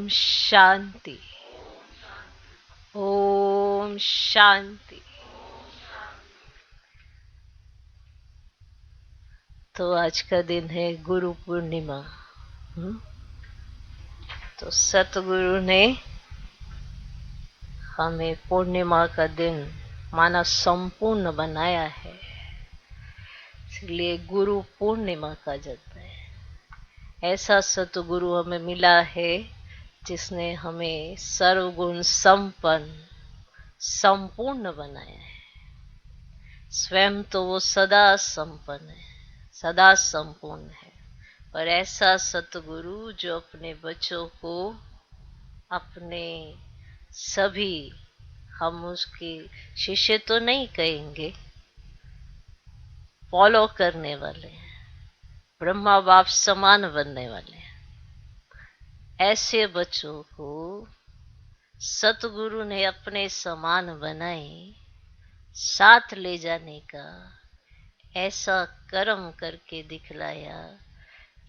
शांति। ओम शांति। तो आज का दिन है गुरु पूर्णिमा। तो सतगुरु ने हमें पूर्णिमा का दिन माना संपूर्ण बनाया है, इसलिए गुरु पूर्णिमा कहा जाता है। ऐसा सतगुरु हमें मिला है जिसने हमें सर्वगुण संपन्न संपूर्ण बनाया है। स्वयं तो वो सदा संपन्न है, सदा संपूर्ण है, पर ऐसा सतगुरु जो अपने बच्चों को अपने सभी, हम उसके शिष्य तो नहीं कहेंगे, फॉलो करने वाले हैं, ब्रह्मा बाप समान बनने वाले हैं, ऐसे बच्चों को सतगुरु ने अपने समान बनाए, साथ ले जाने का ऐसा कर्म करके दिखलाया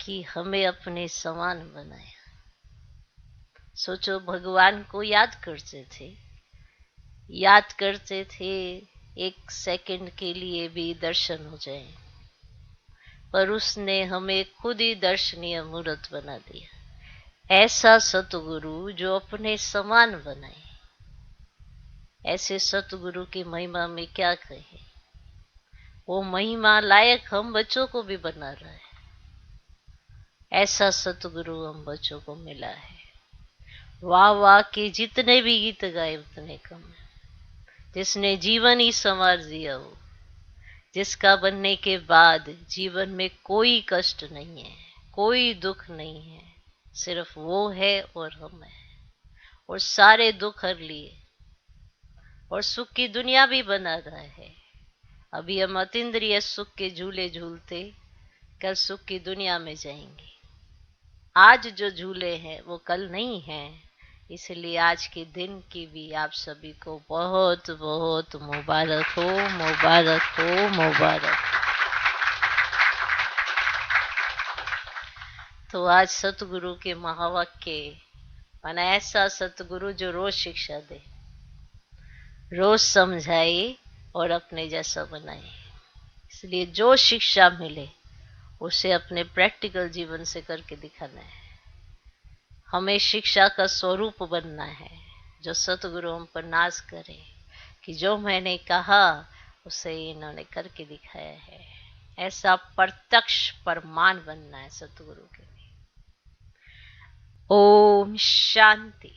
कि हमें अपने समान बनाया। सोचो, भगवान को याद करते थे, एक सेकंड के लिए भी दर्शन हो जाए, पर उसने हमें खुद ही दर्शनीय मूर्त बना दिया। ऐसा सतगुरु जो अपने समान बनाए, ऐसे सतगुरु की महिमा में क्या कहे। वो महिमा लायक हम बच्चों को भी बना रहा है। ऐसा सतगुरु हम बच्चों को मिला है। वाह वाह के जितने भी गीत गाए उतने कम है। जिसने जीवन ही संवार दिया, वो जिसका बनने के बाद जीवन में कोई कष्ट नहीं है, कोई दुख नहीं है, सिर्फ वो है और हम है, और सारे दुख हर लिए और सुख की दुनिया भी बना रहा है। अभी हम अतीन्द्रिय सुख के झूले झूलते, कल सुख की दुनिया में जाएंगे। आज जो झूले हैं वो कल नहीं हैं, इसलिए आज के दिन की भी आप सभी को बहुत बहुत मुबारक हो, मुबारक हो, मुबारक। तो आज सतगुरु के महावाक्य, माना ऐसा सतगुरु जो रोज शिक्षा दे, रोज समझाए और अपने जैसा बनाए। इसलिए जो शिक्षा मिले उसे अपने प्रैक्टिकल जीवन से करके दिखाना है। हमें शिक्षा का स्वरूप बनना है, जो सतगुरु हम पर नाज करे कि जो मैंने कहा उसे इन्होंने करके दिखाया है। ऐसा प्रत्यक्ष प्रमाण बनना है सतगुरु के लिए। ओम शांति।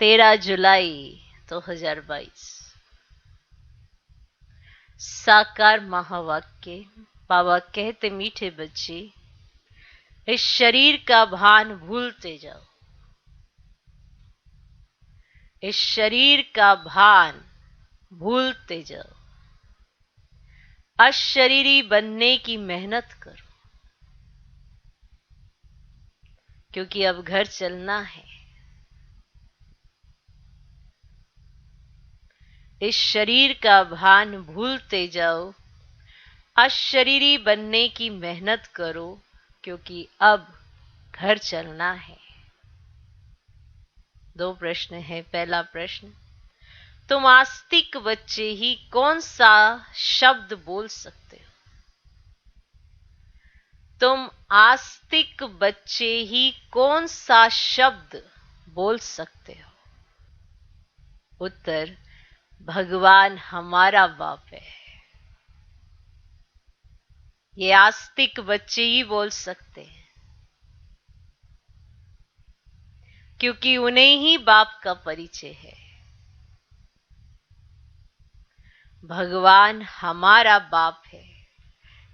13 जुलाई 2022। साकार महावाक्य। बाबा कहते, मीठे बच्चे, इस शरीर का भान भूलते जाओ, इस शरीर का भान भूलते जाओ, अशरीरी बनने की मेहनत करो, क्योंकि अब घर चलना है। इस शरीर का भान भूलते जाओ, अशरीरी बनने की मेहनत करो, क्योंकि अब घर चलना है। 2 प्रश्न है। पहला प्रश्न, तुम आस्तिक बच्चे ही कौन सा शब्द बोल सकते हो? तुम आस्तिक बच्चे ही कौन सा शब्द बोल सकते हो? उत्तर, भगवान हमारा बाप है। ये आस्तिक बच्चे ही बोल सकते हैं, क्योंकि उन्हें ही बाप का परिचय है। भगवान हमारा बाप है,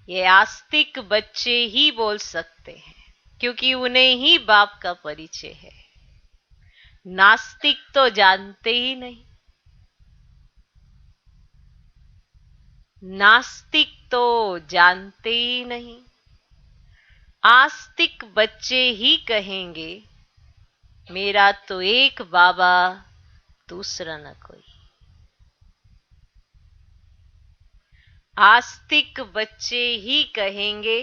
ये आस्तिक बच्चे ही बोल सकते हैं, क्योंकि उन्हें ही बाप का परिचय है। नास्तिक तो जानते ही नहीं, नास्तिक तो जानते ही नहीं। आस्तिक बच्चे ही कहेंगे, मेरा तो एक बाबा, दूसरा न कोई। आस्तिक बच्चे ही कहेंगे,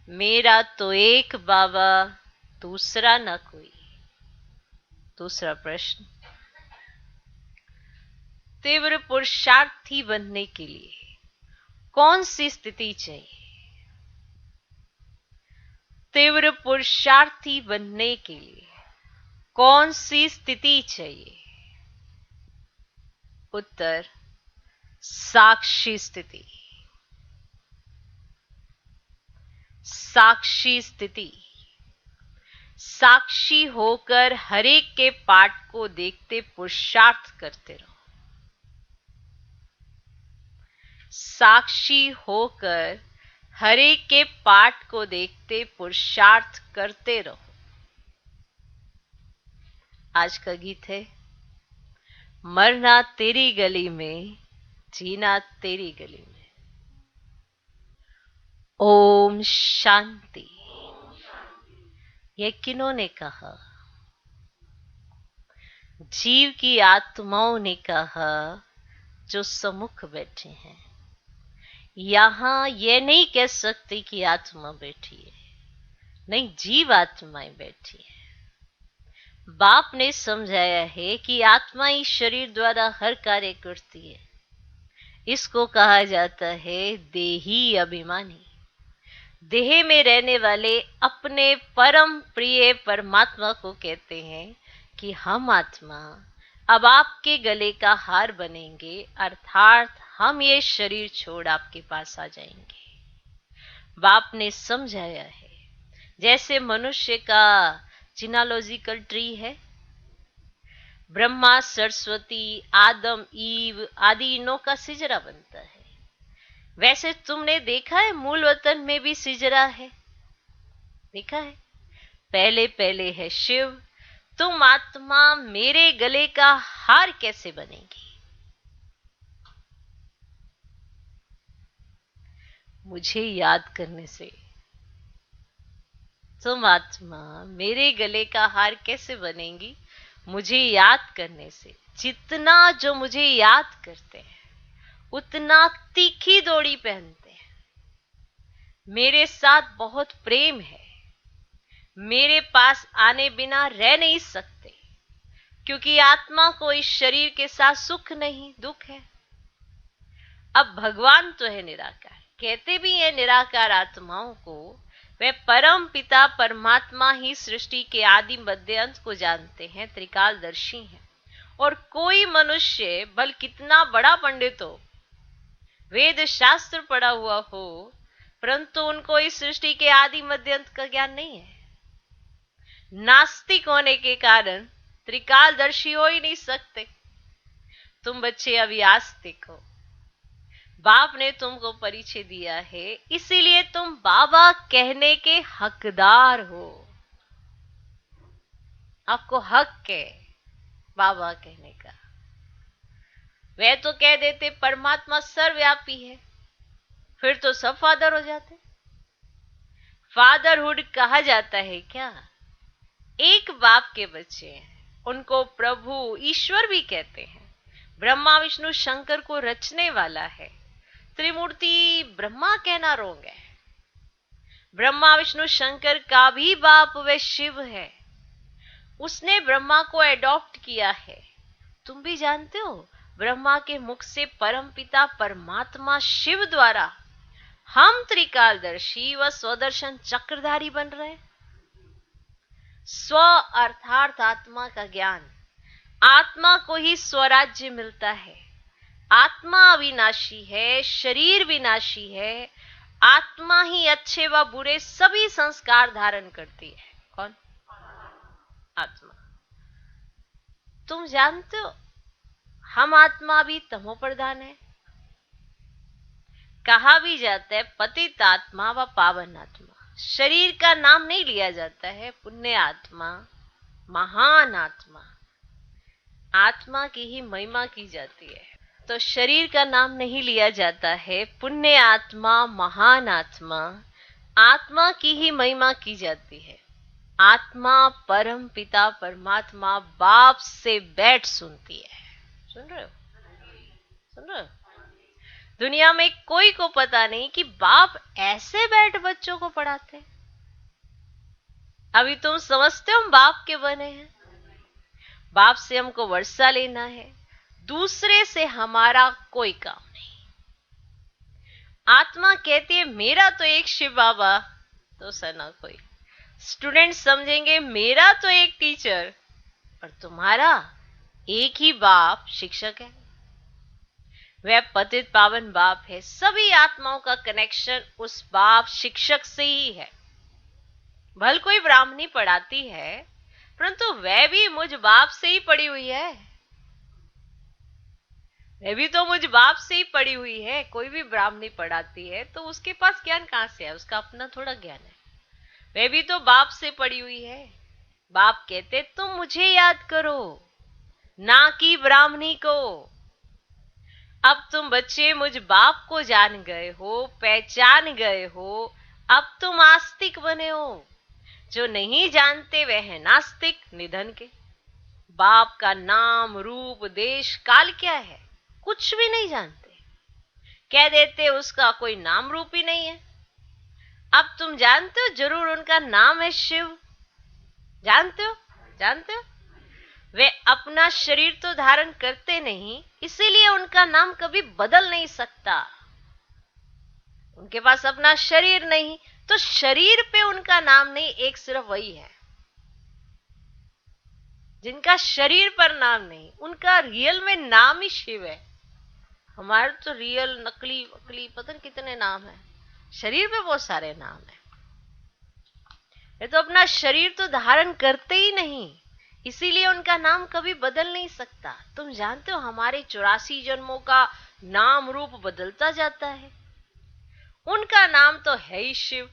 मेरा तो एक बाबा, दूसरा ना कोई। दूसरा प्रश्न, तीव्र पुरुषार्थी बनने के लिए कौन सी स्थिति चाहिए? तीव्र पुरुषार्थी बनने के लिए कौन सी स्थिति चाहिए? उत्तर, साक्षी स्थिति। साक्षी स्थिति। साक्षी होकर हरेक के पाठ को देखते पुरुषार्थ करते रहो। साक्षी होकर हरेक के पाठ को देखते पुरुषार्थ करते रहो। आज का गीत है, मरना तेरी गली में, जीना तेरी गली में। ओम शांति। यह किन्होंने कहा? जीव की आत्माओं ने कहा, जो सम्मुख बैठे हैं। यहां यह नहीं कह सकते कि आत्मा बैठी है, नहीं, जीव आत्माएं बैठी है। बाप ने समझाया है कि आत्मा ही शरीर द्वारा हर कार्य करती है। इसको कहा जाता है देही अभिमानी। देह में रहने वाले अपने परम प्रिय परमात्मा को कहते हैं कि हम आत्मा अब आपके गले का हार बनेंगे, अर्थात हम ये शरीर छोड़ आपके पास आ जाएंगे। बाप ने समझाया है, जैसे मनुष्य का जिनालॉजिकल ट्री है, ब्रह्मा, सरस्वती, आदम, ईव आदि इनों का सिजरा बनता है। वैसे तुमने देखा है मूल वतन में भी सिजरा है, देखा है? पहले पहले है शिव। तुम आत्मा मेरे गले का हार कैसे बनेगी? मुझे याद करने से। तुम आत्मा मेरे गले का हार कैसे बनेगी? मुझे याद करने से। जितना जो मुझे याद करते हैं उतना तीखी डोरी पहनते हैं। मेरे साथ बहुत प्रेम है, मेरे पास आने बिना रह नहीं सकते, क्योंकि आत्मा को इस शरीर के साथ सुख नहीं, दुख है। अब भगवान तो है निराकार, कहते भी है निराकार आत्माओं को, वे परम पिता परमात्मा ही सृष्टि के आदि मध्य अंत को जानते हैं, त्रिकालदर्शी हैं। और कोई मनुष्य भल कितना बड़ा पंडित हो, वेद शास्त्र पढ़ा हुआ हो, परंतु उनको इस सृष्टि के आदि मध्य अंत का ज्ञान नहीं है। नास्तिक होने के कारण त्रिकालदर्शी हो ही नहीं सकते। तुम बच्चे अभी आस्तिक हो। बाप ने तुमको परिचय दिया है, इसीलिए तुम बाबा कहने के हकदार हो। आपको हक है बाबा कहने का। वे तो कह देते परमात्मा सर्वव्यापी है, फिर तो सब फादर हो जाते। फादरहुड कहा जाता है क्या? एक बाप के बच्चे हैं, उनको प्रभु ईश्वर भी कहते हैं। ब्रह्मा विष्णु शंकर को रचने वाला है। त्रिमूर्ति ब्रह्मा कहना रोंग है। ब्रह्मा विष्णु शंकर का भी बाप वे शिव है। उसने ब्रह्मा को एडॉप्ट किया है। तुम भी जानते हो, ब्रह्मा के मुख से परम पिता परमात्मा शिव द्वारा हम त्रिकालदर्शी व स्वदर्शन चक्रधारी बन रहे। स्व अर्थात आत्मा का ज्ञान। आत्मा को ही स्वराज्य मिलता है। आत्मा अविनाशी है, शरीर विनाशी है। आत्मा ही अच्छे व बुरे सभी संस्कार धारण करती है। कौन? आत्मा। तुम जानते हो हम आत्मा भी तमो प्रधान है। कहा भी जाता है पतित आत्मा व पावन आत्मा। शरीर का नाम नहीं लिया जाता है। पुण्य आत्मा, महान आत्मा, आत्मा की ही महिमा की जाती है। तो शरीर का नाम नहीं लिया जाता है। पुण्य आत्मा, महान आत्मा, आत्मा की ही महिमा की जाती है। आत्मा परम पिता परमात्मा बाप से बैठ सुनती है। सुन रहे हो? सुन रहे हो? दुनिया में कोई को पता नहीं कि बाप ऐसे बैठ बच्चों को पढ़ाते। अभी तुम समझते हो हम बाप के बने हैं, बाप से हमको वर्षा लेना है, दूसरे से हमारा कोई काम नहीं। आत्मा कहती है मेरा तो एक शिव बाबा, तो सना कोई। स्टूडेंट समझेंगे मेरा तो एक टीचर, और तुम्हारा एक ही बाप शिक्षक है। वह पतित पावन बाप है। सभी आत्माओं का कनेक्शन उस बाप शिक्षक से ही है। भल कोई ब्राह्मणी पढ़ाती है, परंतु वह भी मुझ बाप से ही पढ़ी हुई है। वह भी तो मुझ बाप से ही पढ़ी हुई है। कोई भी ब्राह्मणी पढ़ाती है तो उसके पास ज्ञान कहां से है? उसका अपना थोड़ा ज्ञान है। वह भी तो बाप से पढ़ी हुई है। बाप कहते तुम मुझे याद करो, ना कि ब्राह्मणी को। अब तुम बच्चे मुझ बाप को जान गए हो, पहचान गए हो, अब तुम आस्तिक बने हो। जो नहीं जानते वह है नास्तिक, निधन के। बाप का नाम, रूप, देश, काल क्या है? कुछ भी नहीं जानते। कह देते उसका कोई नाम रूप ही नहीं है। अब तुम जानते हो जरूर उनका नाम है शिव। जानते हो? जानते हो? वे अपना शरीर तो धारण करते नहीं, इसीलिए उनका नाम कभी बदल नहीं सकता। उनके पास अपना शरीर नहीं, तो शरीर पे उनका नाम नहीं, एक सिर्फ वही है जिनका शरीर पर नाम नहीं। उनका रियल में नाम ही शिव है। हमारे तो रियल, नकली वकली पता नहीं कितने नाम है। शरीर पे बहुत सारे नाम है। वे तो अपना शरीर तो धारण करते ही नहीं, इसीलिए उनका नाम कभी बदल नहीं सकता। तुम जानते हो हमारे 84 जन्मों का नाम रूप बदलता जाता है। उनका नाम तो है ही शिव।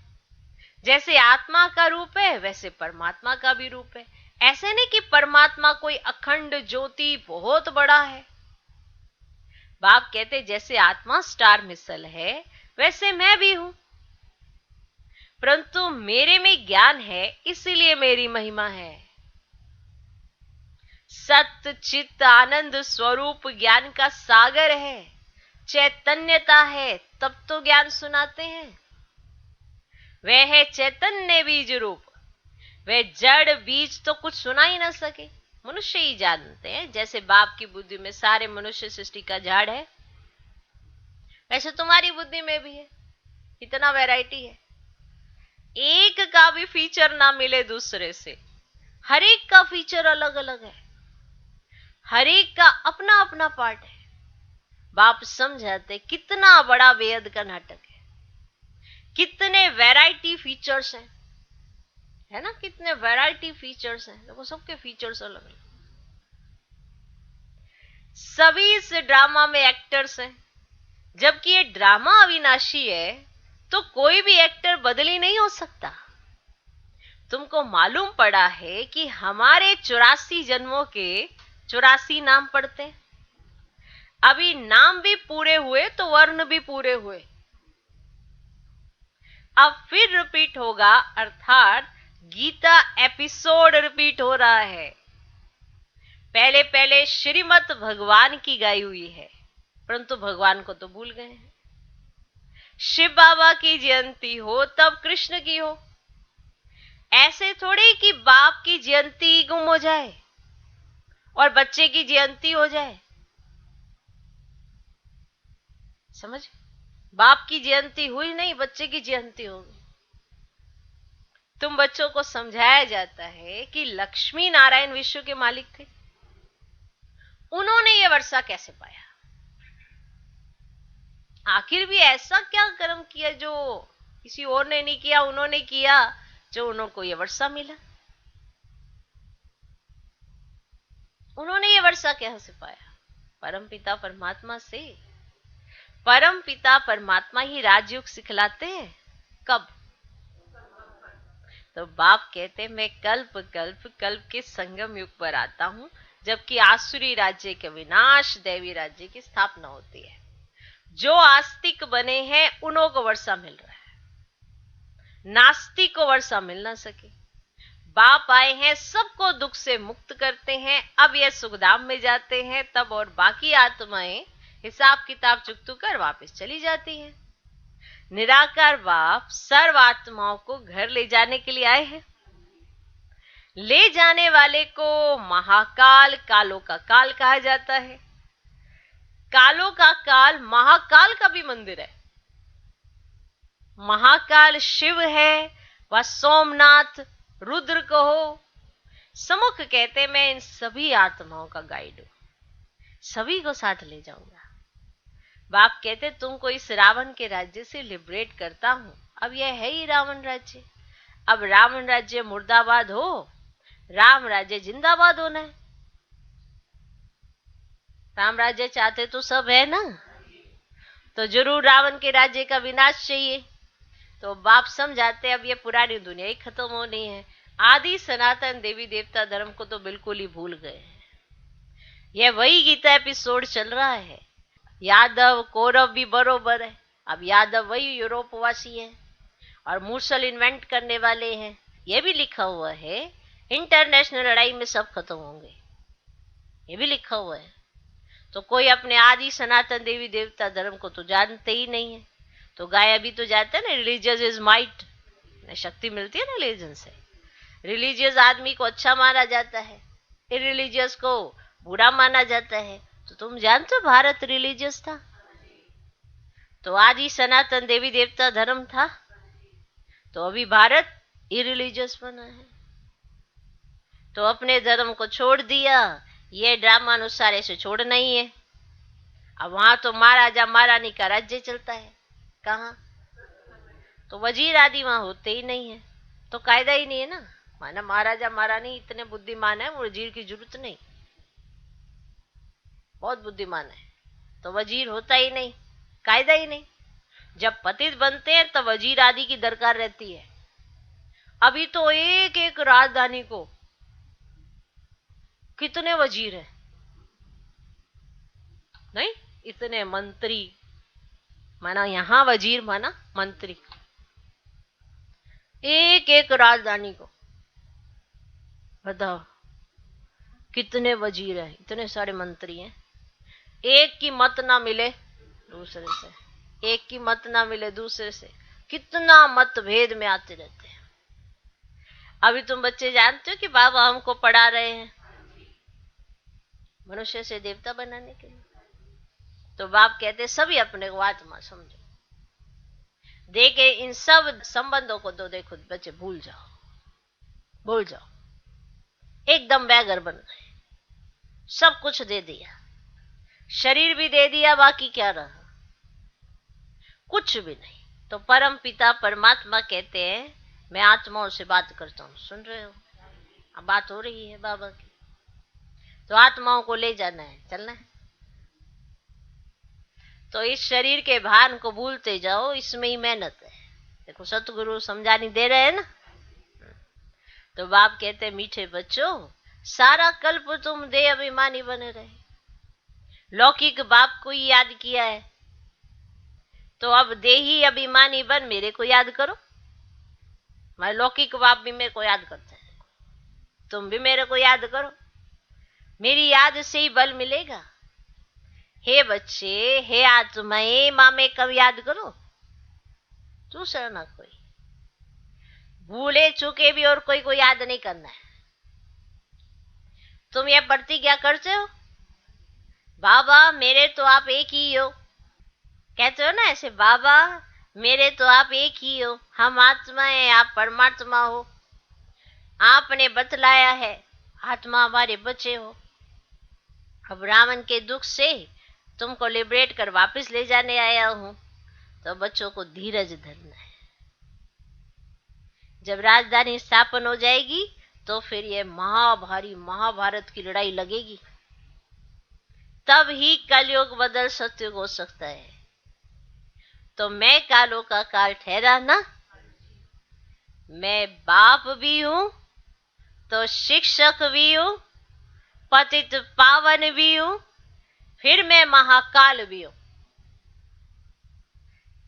जैसे आत्मा का रूप है वैसे परमात्मा का भी रूप है। ऐसे नहीं कि परमात्मा कोई अखंड ज्योति बहुत बड़ा है। बाप कहते जैसे आत्मा स्टार मिसल है वैसे मैं भी हूं, परंतु मेरे में ज्ञान है इसीलिए मेरी महिमा है। सत्य चित्त आनंद स्वरूप ज्ञान का सागर है। चैतन्यता है तब तो ज्ञान सुनाते हैं। वह है चैतन्य बीज रूप। वह जड़ बीज तो कुछ सुना ही ना सके, मनुष्य ही जानते हैं। जैसे बाप की बुद्धि में सारे मनुष्य सृष्टि का झाड़ है, वैसे तुम्हारी बुद्धि में भी है। इतना वैरायटी है, एक का भी फीचर ना मिले दूसरे से। हर एक का फीचर अलग अलग है, हर एक का अपना अपना पार्ट है। बाप समझाते कितना बड़ा वेद का नाटक है, कितने वैरायटी फीचर्स हैं, है ना? कितने वैरायटी फीचर्स हैं। देखो सबके फीचर्स अलग अलग। सभी इस ड्रामा में एक्टर्स हैं। जबकि ये ड्रामा अविनाशी है तो कोई भी एक्टर बदली नहीं हो सकता। तुमको मालूम पड़ा है कि हमारे 84 जन्मों के 84 नाम पढ़ते हैं। अभी नाम भी पूरे हुए तो वर्ण भी पूरे हुए। अब फिर रिपीट होगा, अर्थात गीता एपिसोड रिपीट हो रहा है। पहले पहले श्रीमत भगवान की गाई हुई है, परंतु भगवान को तो भूल गए हैं। शिव बाबा की जयंती हो तब कृष्ण की हो। ऐसे थोड़े कि बाप की जयंती गुम हो जाए और बच्चे की जयंती हो जाए। समझ? बाप की जयंती हुई नहीं, बच्चे की जयंती होगी। तुम बच्चों को समझाया जाता है कि लक्ष्मी नारायण विश्व के मालिक थे। उन्होंने ये वर्षा कैसे पाया? आखिर भी ऐसा क्या कर्म किया जो किसी और ने नहीं किया, उन्होंने किया, जो उनको ये वर्षा मिला? उन्होंने ये वर्षा कैसे पाया? परम पिता परमात्मा से। परम पिता परमात्मा ही राजयोग सिखलाते हैं। कब? तो बाप कहते मैं कल्प कल्प कल्प के संगम युग पर आता हूं, जबकि आसुरी राज्य के विनाश, दैवी राज्य की स्थापना होती है। जो आस्तिक बने हैं उन्हों को वर्षा मिल रहा है, नास्तिक को वर्षा मिल ना सके। बाप आए हैं, सबको दुख से मुक्त करते हैं। अब ये सुखधाम में जाते हैं तब, और बाकी आत्माएं हिसाब किताब चुकतू कर वापस चली जाती हैं। निराकार बाप सर्व आत्माओं को घर ले जाने के लिए आए हैं। ले जाने वाले को महाकाल, कालों का काल कहा जाता है। कालों का काल, महाकाल का भी मंदिर है। महाकाल शिव है, वह सोमनाथ, रुद्र कहो, समुख कहते मैं इन सभी आत्माओं का गाइड हूं, सभी को साथ ले जाऊंगा। बाप कहते तुमको इस रावण के राज्य से लिबरेट करता हूं। अब यह है ही रावण राज्य। अब रावण राज्य मुर्दाबाद हो, राम राज्य जिंदाबाद होना है। राम राज्य चाहते तो सब है ना, तो जरूर रावण के राज्य का विनाश चाहिए। तो बाप समझाते अब ये पुरानी दुनिया ही खत्म होनी है। आदि सनातन देवी देवता धर्म को तो बिल्कुल ही भूल गए हैं। यह वही गीता एपिसोड चल रहा है। यादव कौरव भी बरोबर है। अब यादव वही यूरोपवासी हैं और मूसल इन्वेंट करने वाले हैं। यह भी लिखा हुआ है इंटरनेशनल लड़ाई में सब खत्म होंगे, ये भी लिखा हुआ है। तो कोई अपने आदि सनातन देवी देवता धर्म को तो जानते ही नहीं है। तो गाया भी तो जाता है ना, रिलीजियस इज माइट, शक्ति मिलती है ना रिलीजन से। रिलीजियस आदमी को अच्छा माना जाता है, इरिलीजियस को बुरा माना जाता है। तो तुम जानते हो भारत रिलीजियस था, तो आदि सनातन देवी देवता धर्म था, तो अभी भारत इरिलीजियस बना है। तो अपने धर्म को छोड़ दिया, ये ड्रामा अनुसार ऐसे छोड़ना ही है। अब वहां तो महाराजा महारानी का राज्य चलता है, कहा तो वजीर आदि वहां होते ही नहीं है, तो कायदा ही नहीं है ना। माना महाराजा महारानी इतने बुद्धिमान है, वजीर की जरूरत नहीं, बहुत बुद्धिमान है, तो वजीर होता ही नहीं, कायदा ही नहीं। जब पतित बनते हैं तब वजीर आदि की दरकार रहती है। अभी तो एक एक राजधानी को कितने वजीर हैं, नहीं इतने मंत्री, माना यहां वजीर माना मंत्री, एक एक राजधानी को बताओ कितने वजीर हैं, इतने सारे मंत्री हैं। एक की मत ना मिले दूसरे से, एक की मत ना मिले दूसरे से, कितना मतभेद में आते रहते हैं। अभी तुम बच्चे जानते हो कि बाबा हमको पढ़ा रहे हैं मनुष्य से देवता बनाने के लिए। तो बाप कहते सभी अपने को आत्मा समझो, देखे इन सब संबंधों को तो देखो बच्चे भूल जाओ, भूल जाओ, एकदम बैगर बन गए, सब कुछ दे दिया, शरीर भी दे दिया, बाकी क्या रहा, कुछ भी नहीं। तो परम पिता परमात्मा कहते हैं मैं आत्माओं से बात करता हूं, सुन रहे हो, अब बात हो रही है बाबा की। तो आत्माओं को ले जाना है, चलना है। तो इस शरीर के भान को भूलते जाओ, इसमें ही मेहनत है। देखो सतगुरु समझानी दे रहे हैं ना। तो बाप कहते मीठे बच्चों, सारा कल्प तुम दे अभिमानी बने रहे, लौकिक बाप को ही याद किया है, तो अब देही अभिमानी बन मेरे को याद करो। मैं लौकिक बाप भी मेरे को याद करता है, तुम भी मेरे को याद करो, मेरी याद से ही बल मिलेगा। हे बच्चे, हे आत्माएं, माँ में कब याद करो, दूसरा ना कोई, भूले चुके भी और कोई को याद नहीं करना है। तुम ये प्रतिज्ञा करते हो बाबा मेरे तो आप एक ही हो, कहते हो ना ऐसे, बाबा मेरे तो आप एक ही हो, हम आत्मा है आप परमात्मा हो, आपने बतलाया है आत्मा हमारे बच्चे हो। अब रावण के दुख से तुमको लिबरेट कर वापस ले जाने आया हूं, तो बच्चों को धीरज धरना है। जब राजधानी स्थापन हो जाएगी तो फिर ये महाभारी महाभारत की लड़ाई लगेगी, तब ही कलयुग बदल सत्युग हो सकता है। तो मैं कालों का काल ठहरा ना, मैं बाप भी हूं तो शिक्षक भी हूं, पतित पावन भी हूं, फिर मैं महाकाल भी हूं।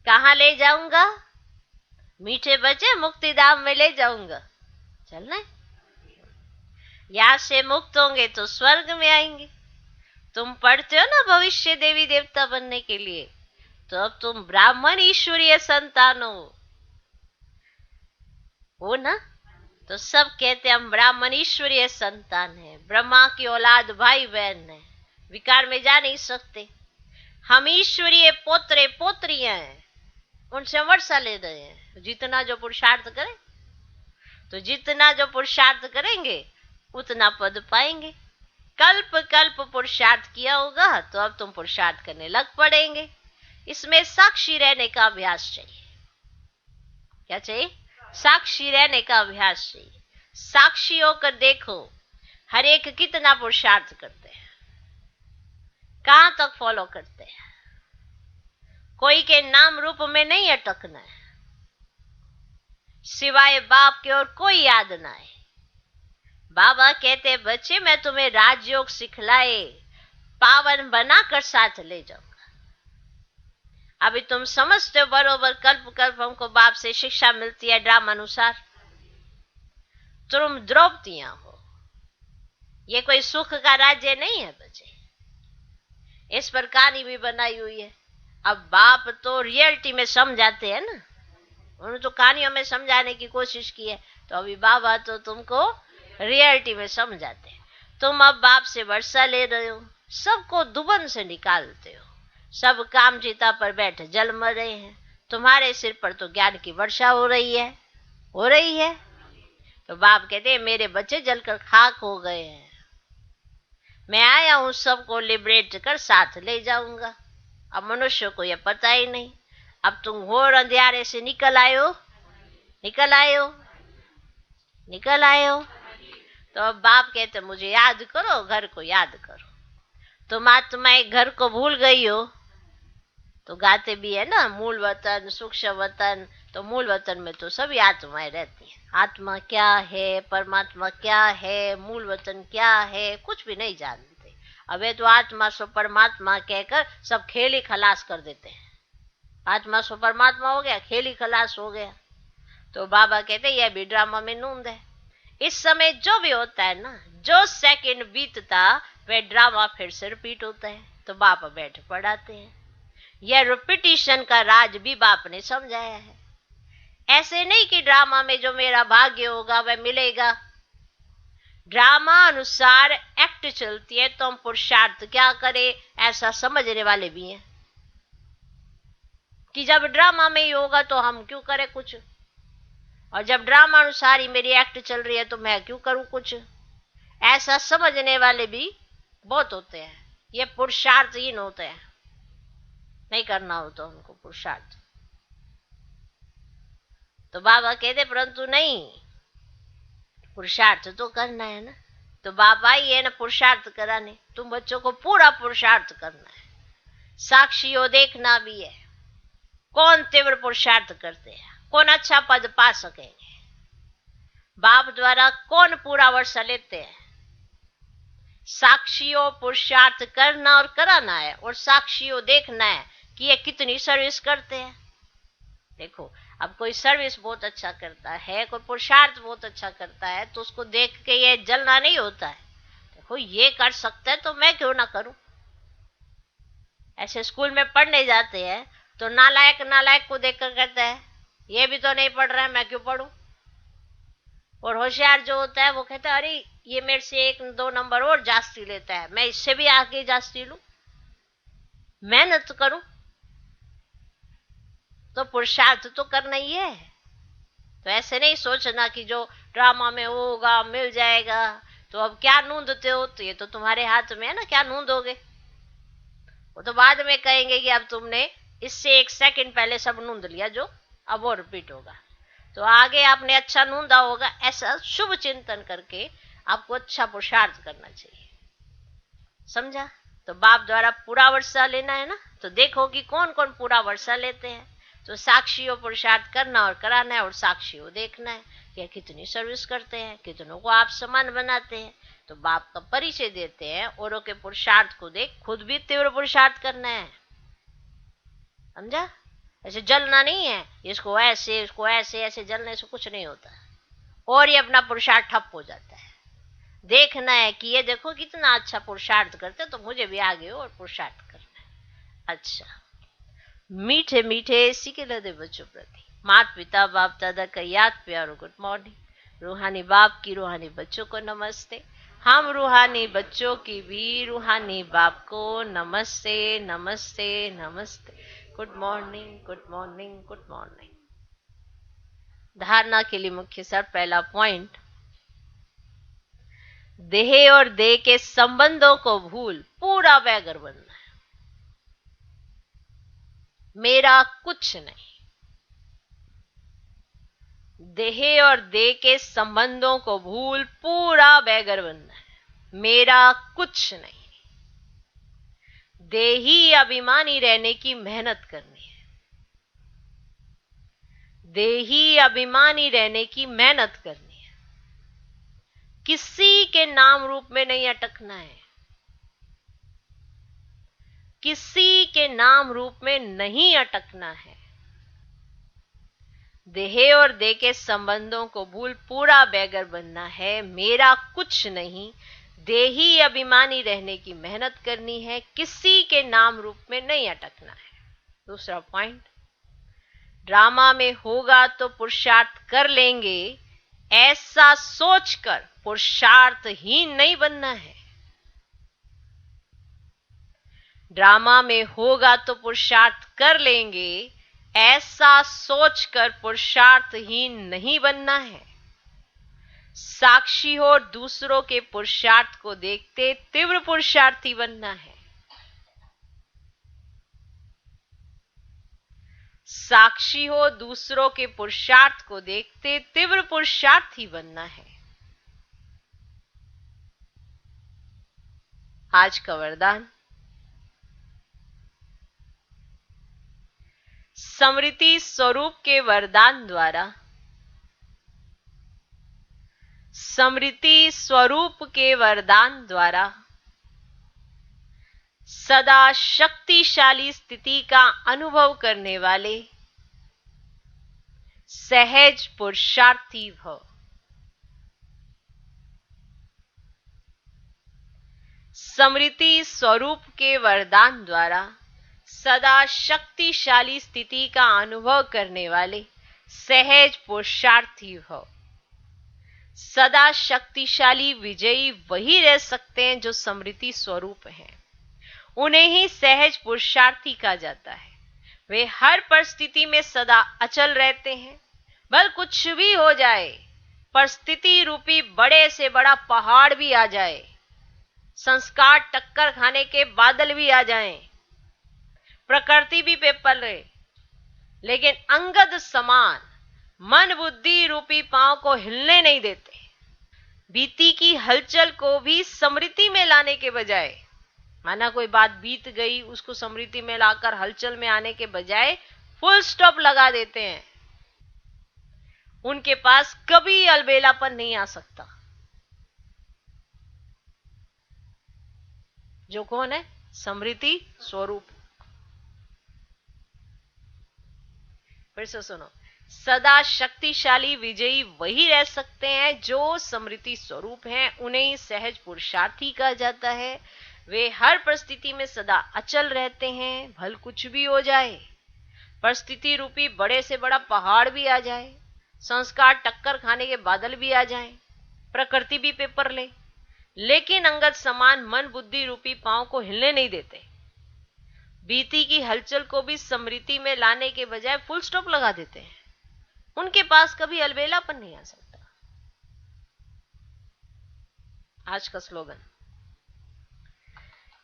कहां ले जाऊंगा मीठे बच्चे, मुक्तिधाम में ले जाऊंगा, चलना है। यहां से मुक्त होंगे तो स्वर्ग में आएंगे। तुम पढ़ते हो ना भविष्य देवी देवता बनने के लिए, तो अब तुम ब्राह्मण ईश्वरीय संतान हो ना, तो सब कहते हम ब्राह्मण ईश्वरीय संतान है, ब्रह्मा की औलाद भाई बहन है, विकार में जा नहीं सकते। हम ईश्वरीय पोत्रे पोत्रियां हैं, उनसे वर्षा ले रहे हैं। जितना जो पुरुषार्थ करें, तो जितना जो पुरुषार्थ करेंगे उतना पद पाएंगे। कल्प कल्प पुरुषार्थ किया होगा तो अब तुम पुरुषार्थ करने लग पड़ेंगे। इसमें साक्षी रहने का अभ्यास चाहिए। क्या चाहिए? साक्षी रहने का अभ्यास चाहिए। साक्षी होकर देखो हर एक कितना पुरुषार्थ करते हैं, कहां तक फॉलो करते हैं। कोई के नाम रूप में नहीं अटकना है, सिवाय बाप के और कोई याद ना आए। बाबा कहते बच्चे मैं तुम्हें राजयोग सिखलाए पावन बनाकर साथ ले जाऊंगा। अभी तुम समझते हो बरोबर, कल्प कल्प हमको बाप से शिक्षा मिलती है ड्रामा अनुसार। तुम द्रौपदियां हो, ये कोई सुख का राज्य नहीं है बच्चे। इस पर कहानी भी बनाई हुई है। अब बाप तो रियलिटी में समझाते हैं ना, उन्होंने तो कहानियों में समझाने की कोशिश की है, तो अभी बाबा तो तुमको रियलिटी में समझाते हैं। तुम अब बाप से वर्षा ले रहे हो, सबको दुबन से निकालते हो, सब काम चिता पर बैठ जल मर रहे हैं, तुम्हारे सिर पर तो ज्ञान की वर्षा हो रही है, हो रही है। तो बाप कहते हैं मेरे बच्चे जलकर खाक हो गए हैं, मैं आया हूं सबको लिबरेट कर साथ ले जाऊंगा। अब मनुष्य को यह पता ही नहीं। अब तुम घोर अंधियारे से निकल आए हो, निकल आए हो, निकल आए हो। तो अब बाप कहते मुझे याद करो, घर को याद करो। तुम आत्माएं घर को भूल गई हो, तो गाते भी है ना मूल वतन सूक्ष्म वतन। तो मूल वतन में तो सभी आत्माएं रहती है। आत्मा क्या है, परमात्मा क्या है, मूल वतन क्या है, कुछ भी नहीं जानते। अब ये तो आत्मा सो परमात्मा कहकर सब खेल ही खलास कर देते हैं। आत्मा सो परमात्मा हो गया, खेल ही खलास हो गया। तो बाबा कहते यह भी ड्रामा में नूंद है। इस समय जो भी होता है ना, जो सेकंड बीतता वह ड्रामा फिर से रिपीट होता है। तो बाप बैठ पढ़ाते हैं। यह रिपीटिशन का राज भी बाप ने समझाया है। ऐसे नहीं कि ड्रामा में जो मेरा भाग्य होगा वह मिलेगा। ड्रामा अनुसार एक्ट चलती है, तो हम पुरुषार्थ क्या करें ऐसा समझने वाले भी हैं कि जब ड्रामा में ही होगा तो हम क्यों करें कुछ, और जब ड्रामा अनुसार ही मेरी एक्ट चल रही है तो मैं क्यों करूं कुछ। ऐसा समझने वाले भी बहुत होते हैं। ये पुरुषार्थहीन होते हैं, नहीं करना हो तो उनको पुरुषार्थ। तो बाबा कहते परंतु नहीं, पुरुषार्थ तो करना है ना। तो बाबा ही है ना पुरुषार्थ कराने। तुम बच्चों को पूरा पुरुषार्थ करना है। साक्षियों देखना भी है कौन तीव्र पुरुषार्थ करते हैं, कौन अच्छा पद पा सकेंगे, बाप द्वारा कौन पूरा वर्ष लेते हैं। साक्षियों पुरुषार्थ करना और कराना है, और साक्षियों देखना है कि ये कितनी सर्विस करते हैं। देखो अब कोई सर्विस बहुत अच्छा करता है, कोई पुरुषार्थ बहुत अच्छा करता है, तो उसको देख के ये जलना नहीं होता है। देखो ये कर सकता है तो मैं क्यों ना करूं। ऐसे स्कूल में पढ़ने जाते हैं तो नालायक नालायक को देखकर कहता है ये भी तो नहीं पढ़ रहा है, मैं क्यों पढ़ूं। और होशियार जो होता है वो कहता है अरे ये मेरे से 1-2 नंबर और जास्ती लेता है, मैं इससे भी आगे जास्ती लूं, मेहनत करूं। तो पुरुषार्थ तो करना ही है। तो ऐसे नहीं सोचना कि जो ड्रामा में होगा मिल जाएगा। तो अब क्या नूंदते हो, तो ये तो तुम्हारे हाथ में है ना, क्या नूंदोगे। वो तो बाद में कहेंगे कि अब तुमने इससे 1 सेकंड पहले सब नूंद लिया, जो अब वो रिपीट होगा। तो आगे आपने अच्छा नूंदा होगा। ऐसा शुभ चिंतन करके आपको अच्छा पुरुषार्थ करना चाहिए, समझा। तो बाप द्वारा पूरा वर्षा लेना है ना, तो देखो कि कौन कौन पूरा वर्षा लेते हैं। तो साक्षियों पुरुषार्थ करना और कराना है, और साक्षियों देखना है कि कितनी सर्विस करते हैं, कितनों को आप समान बनाते हैं। तो बाप का परिचय देते हैं, औरों के पुरुषार्थ को देख खुद भी तीव्र पुरुषार्थ करना है, समझा। ऐसे जलना नहीं है, इसको ऐसे इसको ऐसे, ऐसे जलने से कुछ नहीं होता, और ये अपना पुरुषार्थ ठप हो जाता है। देखना है कि ये देखो कितना अच्छा पुरुषार्थ करते, तो मुझे भी आगे और पुरुषार्थ करना है। अच्छा, मीठे मीठे सीखे लदे बच्चों प्रति माता पिता बाप दादा का याद प्यारो गुड मॉर्निंग। रूहानी बाप की रूहानी बच्चों को नमस्ते। हम रूहानी बच्चों की भी रूहानी बाप को नमस्ते नमस्ते नमस्ते। Good morning good morning good morning. धारणा के लिए मुख्य सार, पहला पॉइंट, देह और देह के संबंधों को भूल पूरा बैगर बनना है। मेरा कुछ नहीं। देह और देह के संबंधों को भूल पूरा बैगर बनना है। मेरा कुछ नहीं। देही अभिमानी रहने की मेहनत करनी है। देही अभिमानी रहने की मेहनत करनी है। किसी के नाम रूप में नहीं अटकना है। किसी के नाम रूप में नहीं अटकना है। देह और देह के संबंधों को भूल पूरा बैगर बनना है। मेरा कुछ नहीं। देही अभिमानी रहने की मेहनत करनी है। किसी के नाम रूप में नहीं अटकना है। दूसरा पॉइंट, ड्रामा में होगा तो पुरुषार्थ कर लेंगे, ऐसा सोचकर पुरुषार्थहीन नहीं बनना है। ड्रामा में होगा तो पुरुषार्थ कर लेंगे, ऐसा सोचकर पुरुषार्थहीन नहीं बनना है। साक्षी हो दूसरों के पुरुषार्थ को देखते तीव्र पुरुषार्थी बनना है। साक्षी हो दूसरों के पुरुषार्थ को देखते तीव्र पुरुषार्थी बनना है। आज का वरदान, स्मृति स्वरूप के वरदान द्वारा, स्मृति स्वरूप के वरदान द्वारा सदा शक्तिशाली स्थिति का अनुभव करने वाले सहज पुरुषार्थी भव। स्मृति स्वरूप के वरदान द्वारा सदा शक्तिशाली स्थिति का अनुभव करने वाले सहज पुरुषार्थी भव। सदा शक्तिशाली विजयी वही रह सकते हैं जो स्मृति स्वरूप हैं। उन्हें ही सहज पुरुषार्थी कहा जाता है। वे हर परिस्थिति में सदा अचल रहते हैं। भले कुछ भी हो जाए, परिस्थिति रूपी बड़े से बड़ा पहाड़ भी आ जाए, संस्कार टक्कर खाने के बादल भी आ जाएं, प्रकृति भी पेपर रहे, लेकिन अंगद समान मन बुद्धि रूपी पांव को हिलने नहीं देते। बीती की हलचल को भी स्मृति में लाने के बजाय, माना कोई बात बीत गई, उसको स्मृति में लाकर हलचल में आने के बजाय फुल स्टॉप लगा देते हैं। उनके पास कभी अलबेलापन नहीं आ सकता। जो कौन है? स्मृति स्वरूप। फिर से सुनो, सदा शक्तिशाली विजयी वही रह सकते हैं जो स्मृति स्वरूप हैं। उन्हें ही सहज पुरुषार्थी कहा जाता है। वे हर परिस्थिति में सदा अचल रहते हैं। भल कुछ भी हो जाए, परिस्थिति रूपी बड़े से बड़ा पहाड़ भी आ जाए, संस्कार टक्कर खाने के बादल भी आ जाएं, प्रकृति भी पेपर ले, लेकिन अंगद समान मन बुद्धि रूपी पांव को हिलने नहीं देते। बीती की हलचल को भी स्मृति में लाने के बजाय फुल स्टॉप लगा देते हैं। उनके पास कभी अलबेलापन नहीं आ सकता। आज का स्लोगन,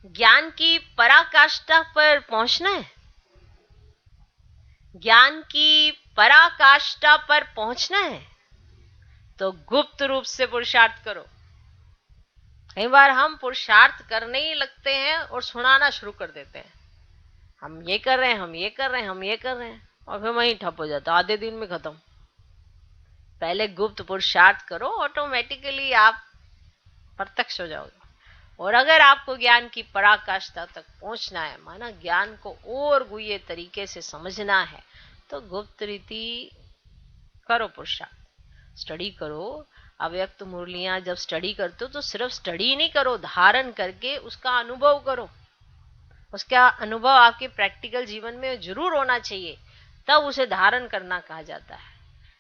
ज्ञान की पराकाष्ठा पर पहुंचना है। ज्ञान की पराकाष्ठा पर पहुंचना है तो गुप्त रूप से पुरुषार्थ करो। कई बार हम पुरुषार्थ करने ही लगते हैं और सुनाना शुरू कर देते हैं, हम ये कर रहे हैं, हम ये कर रहे हैं, हम ये कर रहे हैं, और फिर वहीं ठप हो जाता, आधे दिन में खत्म। पहले गुप्त पुरुषार्थ करो, ऑटोमेटिकली आप प्रत्यक्ष हो जाओगे। और अगर आपको ज्ञान की पराकाष्ठा तक पहुंचना है, माना ज्ञान को और गुह्य तरीके से समझना है, तो गुप्त रीति करो, पुरुषार्थ स्टडी करो। अव्यक्त मुरलियां जब स्टडी करते हो तो सिर्फ स्टडी नहीं करो, धारण करके उसका अनुभव करो। उसका अनुभव आपके प्रैक्टिकल जीवन में जरूर होना चाहिए, तब उसे धारण करना कहा जाता है।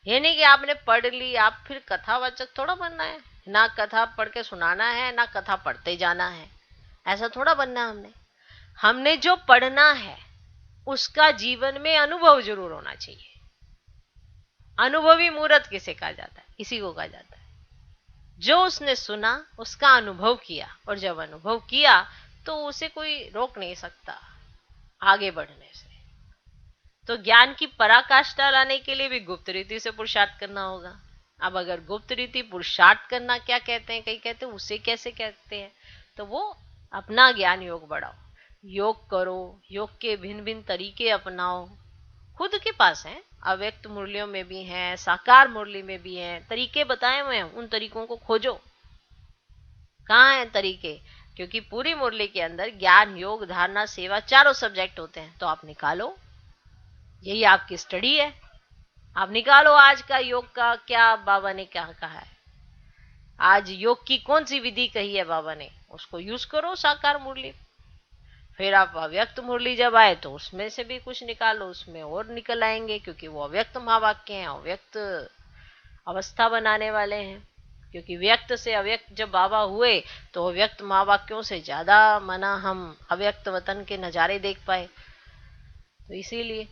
ये नहीं कि आपने पढ़ ली आप फिर कथावाचक थोड़ा बनना है, ना कथा पढ़ के सुनाना है ना कथा पढ़ते जाना है, ऐसा थोड़ा बनना है हमने। हमने जो पढ़ना है उसका जीवन में अनुभव जरूर होना चाहिए। अनुभवी मूर्त किसे कहा जाता है? इसी को कहा जाता है जो उसने सुना, उसका अनुभव किया, और जब अनुभव किया तो उसे कोई रोक नहीं सकता आगे बढ़ने से। तो ज्ञान की पराकाष्ठा लाने के लिए भी गुप्त रीति से पुरुषार्थ करना होगा। अब अगर गुप्त रीति पुरुषार्थ करना क्या कहते हैं, कई कहते हैं उसे कैसे कहते हैं, तो वो अपना ज्ञान योग बढ़ाओ, योग करो, योग के भिन्न भिन्न तरीके अपनाओ, खुद के पास है, अव्यक्त मुरलियों में भी हैं, साकार मुरली में भी हैं, तरीके बताए हुए हैं, उन तरीकों को खोजो। कहाँ हैं तरीके? क्योंकि पूरी मुरली के अंदर ज्ञान, योग, धारणा, सेवा चारों सब्जेक्ट होते हैं, तो आप निकालो, यही आपकी स्टडी है। आप निकालो आज का योग का क्या बाबा ने क्या कहा है, आज योग की कौन सी विधि कही है बाबा ने, उसको यूज करो साकार मुरली। फिर आप अव्यक्त मुरली जब आए तो उसमें से भी कुछ निकालो, उसमें और निकल आएंगे, क्योंकि वो अव्यक्त महावाक्य हैं, अव्यक्त अवस्था बनाने वाले हैं। क्योंकि व्यक्त से अव्यक्त जब बाबा हुए तो अव्यक्त महावाक्यों से ज्यादा मना हम अव्यक्त वतन के नजारे देख पाए, तो इसीलिए।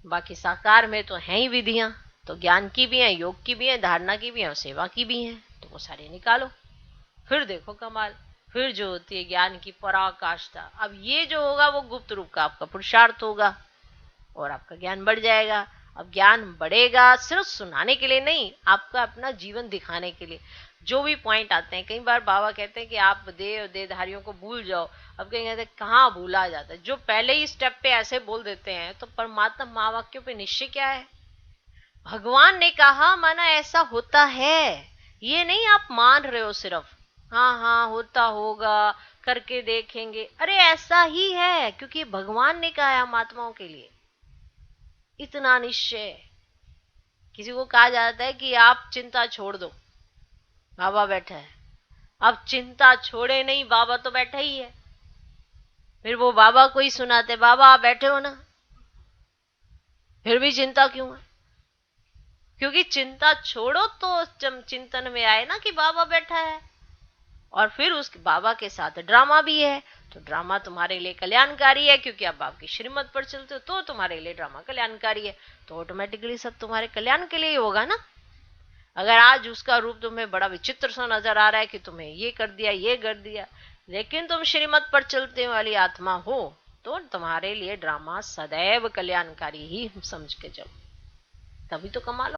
बाकी साकार में तो हैं ही विधियां, तो ज्ञान की भी हैं, योग की भी हैं, धारणा की भी हैं और सेवा की भी हैं, तो वो सारे निकालो। फिर देखो कमाल, फिर जो होती है ज्ञान की पराकाष्ठा। अब ये जो होगा वो गुप्त रूप का आपका पुरुषार्थ होगा और आपका ज्ञान बढ़ जाएगा। अब ज्ञान बढ़ेगा सिर्फ सुनाने के लिए नहीं, आपका अपना जीवन दिखाने के लिए। जो भी पॉइंट आते हैं, कई बार बाबा कहते हैं कि आप देहधारियों को भूल जाओ। अब कहीं कहते हैं कहाँ भूला जाता है, जो पहले ही स्टेप पे ऐसे बोल देते हैं, तो परमात्मा महावाक्यों पे निश्चय क्या है? भगवान ने कहा माना ऐसा होता है, ये नहीं आप मान रहे हो सिर्फ, हाँ हाँ होता होगा, करके देखेंगे। अरे ऐसा ही है, क्योंकि भगवान ने कहा है हम आत्माओं के लिए। इतना निश्चय। किसी को कहा जाता है कि आप चिंता छोड़ दो, बाबा बैठा है। अब चिंता छोड़े नहीं, बाबा तो बैठा ही है। फिर वो बाबा को ही सुनाते, बाबा आप बैठे हो ना, फिर भी चिंता क्यों है? क्योंकि चिंता छोड़ो तो चिंतन में आए ना कि बाबा बैठा है। और फिर उस बाबा के साथ ड्रामा भी है, तो ड्रामा तुम्हारे लिए कल्याणकारी है, क्योंकि आप आपकी श्रीमत पर चलते हो तो तुम्हारे लिए ड्रामा कल्याणकारी है, तो ऑटोमेटिकली सब तुम्हारे कल्याण के लिए ही होगा ना। अगर आज उसका रूप तुम्हें बड़ा विचित्र सा नजर आ रहा है कि तुम्हें ये कर दिया ये कर दिया, लेकिन तुम श्रीमत पर चलते वाली आत्मा हो, तो तुम्हारे लिए ड्रामा सदैव कल्याणकारी ही समझ के चलो, तभी तो कमाल